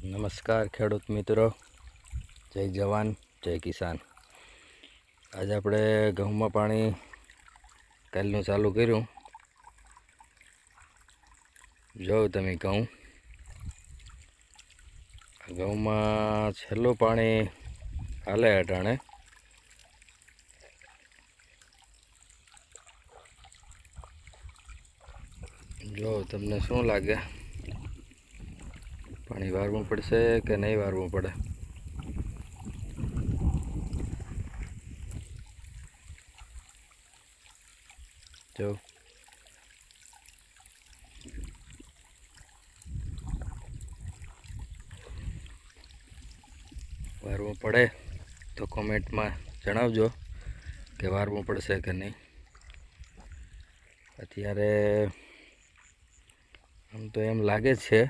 નમસ્કાર ખેડૂત મિત્રો, જય જવાન જય કિસાન. આજે આપણે ઘઉંમાં પાણી કાલનું ચાલુ કર્યું. જો તમે ઘઉંમાં છેલ્લું પાણી હાલે અટાણે. જો તમને શું લાગે, પાણી વારવું પડશે કે નહીં વારવું પડે? જો વારવું પડે તો કોમેન્ટમાં જણાવજો કે વારવું પડશે કે નહીં. અત્યારે આમ તો એમ લાગે છે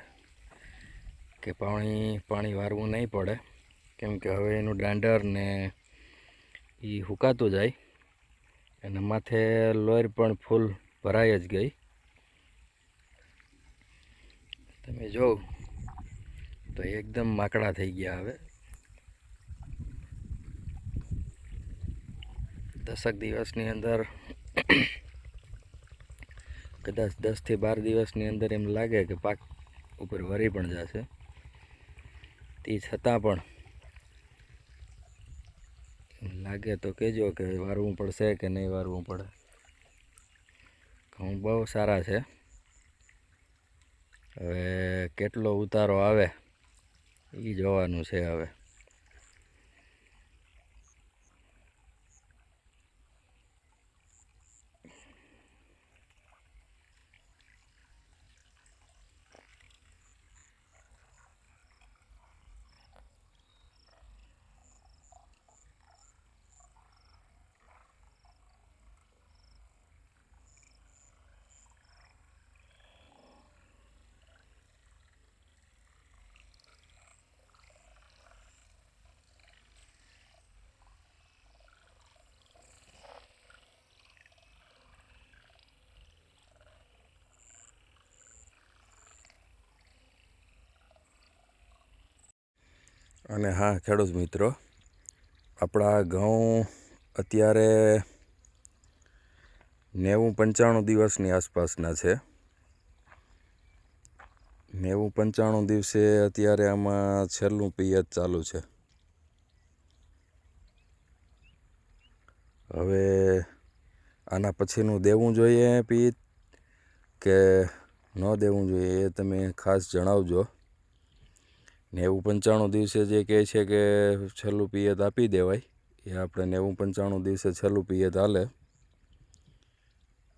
કે પાણી વારવું નહીં પડે, કેમ કે હવે એનું દાંડર ને એ હુકાતું જાય અને માથે લોર પણ ફૂલ ભરાઈ જ ગઈ. તમે જો તો એકદમ માકડા થઈ ગયા. હવે 10 દિવસની અંદર કદાચ 10 થી 12 દિવસની અંદર એમ લાગે કે પાક ઉપર વરી પણ જશે. તે છતાં પણ લાગે તો કહેજો કે વારવું પડશે કે નહીં વારવું પડે. ઘઉં બહુ સારા છે. હવે કેટલો ઉતારો આવે એ જોવાનું છે. હવે અને હા ખેડૂત મિત્રો, આપણા ઘઉં અત્યારે 90-95 દિવસની આસપાસના છે. 90-95 દિવસે અત્યારે આમાં છેલ્લું પિયત ચાલુ છે. હવે આના પછીનું દેવું જોઈએ પિયત કે ન દેવું જોઈએ એ તમે ખાસ જણાવજો. 90-95 દિવસે જે કહે છે કે છેલ્લું પિયત આપી દેવાય, એ આપણે 90-95 દિવસે છેલ્લું પિયત હાલે.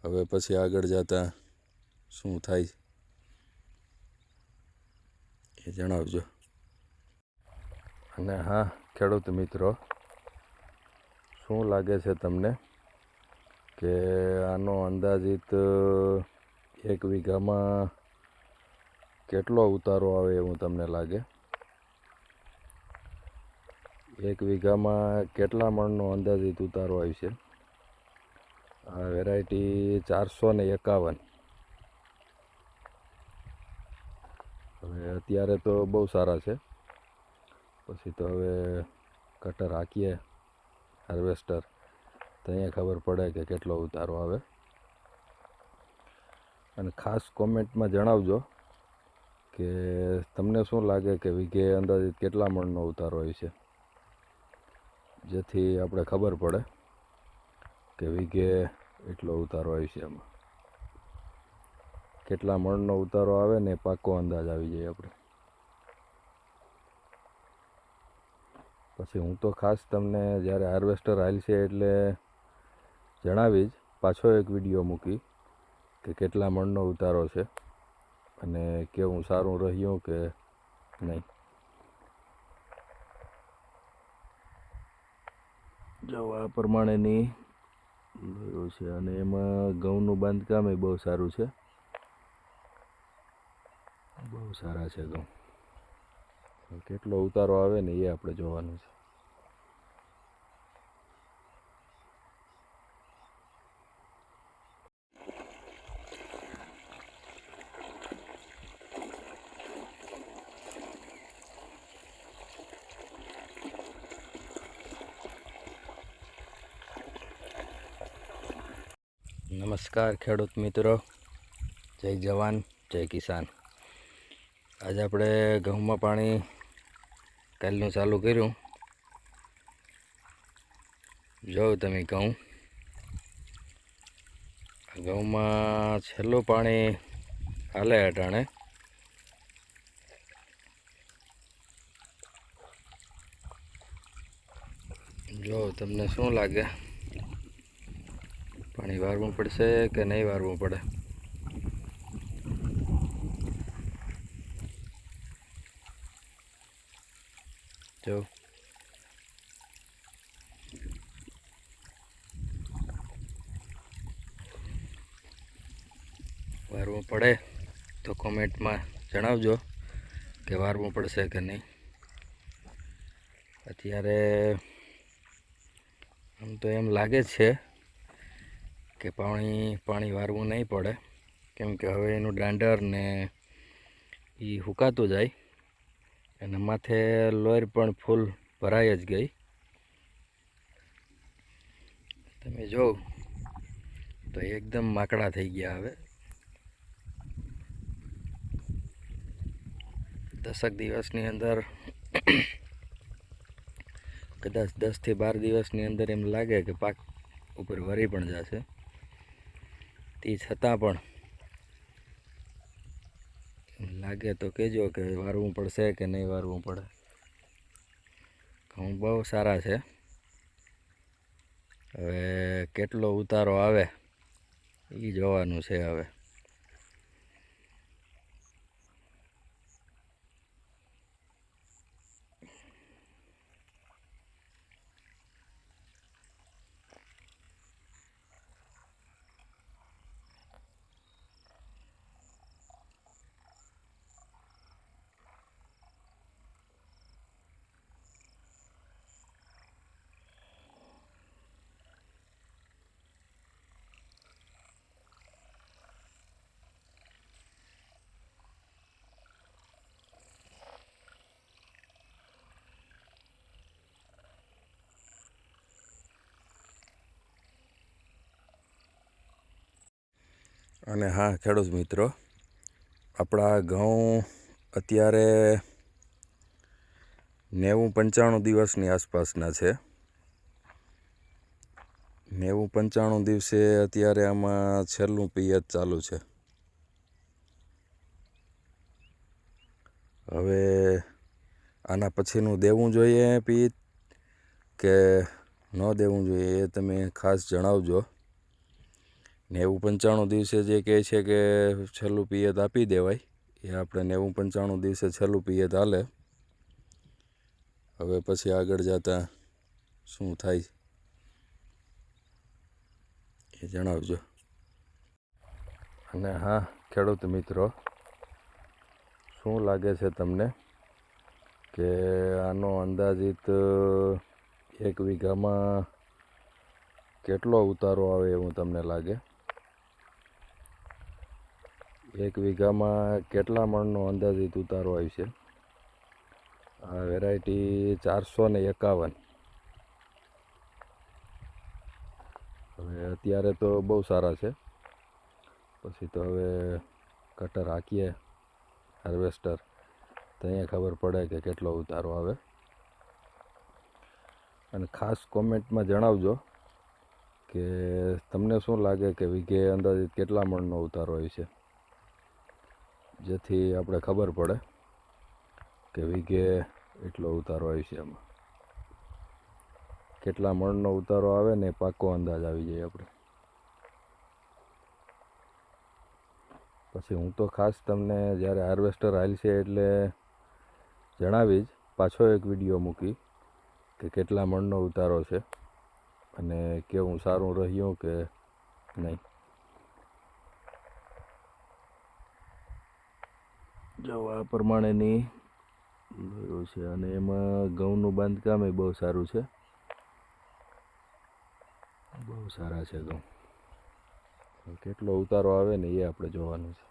હવે પછી આગળ જતાં શું થાય એ જણાવજો. અને હા ખેડૂત મિત્રો, શું લાગે છે તમને કે આનો અંદાજિત 1 વીઘામાં કેટલો ઉતારો આવે એવું તમને લાગે? 1 વીઘામાં કેટલા મણનો અંદાજિત ઉતારો આવશે? આ વેરાયટી 451. હવે અત્યારે તો બહુ સારા છે. પછી તો હવે કટર હાંકીએ હાર્વેસ્ટર તો અહીંયા ખબર પડે કે કેટલો ઉતારો આવે. અને ખાસ કોમેન્ટમાં જણાવજો કે તમને શું લાગે કે વીઘે અંદાજિત કેટલા મણનો ઉતારો આવશે, જેથી આપણે ખબર પડે કે વીઘે એટલો ઉતારો આવશે. એમાં કેટલા મણનો ઉતારો આવે ને પાકો અંદાજ આવી જાય આપણે. પછી હું તો ખાસ તમને જ્યારે હાર્વેસ્ટર હાલશે એટલે જણાવીશ, પાછો એક વિડીયો મૂકી કે કેટલા મણનો ઉતારો છે અને કેવું સારું રહ્યું કે નહીં. જો આ પ્રમાણેની છે અને એમાં ઘઉંનું બાંધકામ એ બહુ સારું છે. બહુ સારા છે ઘઉં. કેટલો ઉતારો આવે ને એ આપણે જોવાનું છે. નમસ્કાર ખેડૂત મિત્રો, જય જવાન જય કિસાન. આજે આપણે ઘઉંમાં પાણી કાલનું ચાલુ કર્યું. જો તમે ઘઉંમાં છેલ્લું પાણી હાલે અટાણે. જો તમને શું લાગે, પાણી વારવું પડશે કે નહીં વારવું પડે? જો વારવું પડે તો કોમેન્ટમાં જણાવજો કે વારવું પડશે કે નહીં. અત્યારે આમ તો એમ લાગે છે કે પાણી વારવું નહીં પડે, કેમ કે હવે એનું દાંડર ને એ હુકાતું જાય અને માથે લોર પણ ફૂલ ભરાઈ જ ગઈ. તમે જો તો એકદમ માકડા થઈ ગયા. હવે 10 દિવસની અંદર કદાચ 10 થી 12 દિવસની અંદર એમ લાગે કે પાક ઉપર વરી પણ જશે. તે છતાં પણ લાગે તો કહેજો કે વારવું પડશે કે નહીં વારવું પડે. ઘઉં બહુ સારા છે. હવે કેટલો ઉતારો આવે એ જોવાનું છે. હવે અને હા ખેડૂત મિત્રો, આપણા ઘઉં અત્યારે 90-95 દિવસની આસપાસના છે. 90-95 દિવસે અત્યારે આમાં છેલ્લું પિયત ચાલુ છે. હવે આના પછીનું દેવું જોઈએ પિયત કે ન દેવું જોઈએ એ તમે ખાસ જણાવજો. 90-95 દિવસે જે કહે છે કે છેલ્લું પિયત આપી દેવાય, એ આપણે 90-95 દિવસે છેલ્લું પિયત હાલે. હવે પછી આગળ જતા શું થાય એ જણાવજો. અને હા ખેડૂત મિત્રો, શું લાગે છે તમને કે આનો અંદાજિત 1 વીઘામાં કેટલો ઉતારો આવે એવું તમને લાગે? 1 વીઘામાં કેટલા મણનો અંદાજિત ઉતારો આવશે? આ વેરાયટી 451. હવે અત્યારે તો બહુ સારા છે. પછી તો હવે કટર હાંકીએ હાર્વેસ્ટર તો અહીંયા ખબર પડે કે કેટલો ઉતારો આવે. અને ખાસ કોમેન્ટમાં જણાવજો કે તમને શું લાગે કે વીઘે અંદાજિત કેટલા મણનો ઉતારો આવશે, જેથી આપણે ખબર પડે કે વીઘે એટલો ઉતારો આવશે. એમાં કેટલા મણનો ઉતારો આવે ને પાકો અંદાજ આવી જાય આપણે. પછી હું તો ખાસ તમને જ્યારે હાર્વેસ્ટર હાલશે એટલે જણાવી જ પાછો એક વિડીયો મૂકી કે કેટલા મણનો ઉતારો છે અને કેવું સારું રહ્યું કે નહીં. જો આ પ્રમાણેની છે અને એમાં ઘઉંનું બાંધકામ એ બહુ સારું છે. બહુ સારા છે ઘઉં. કેટલો ઉતારો આવે ને એ આપણે જોવાનું છે.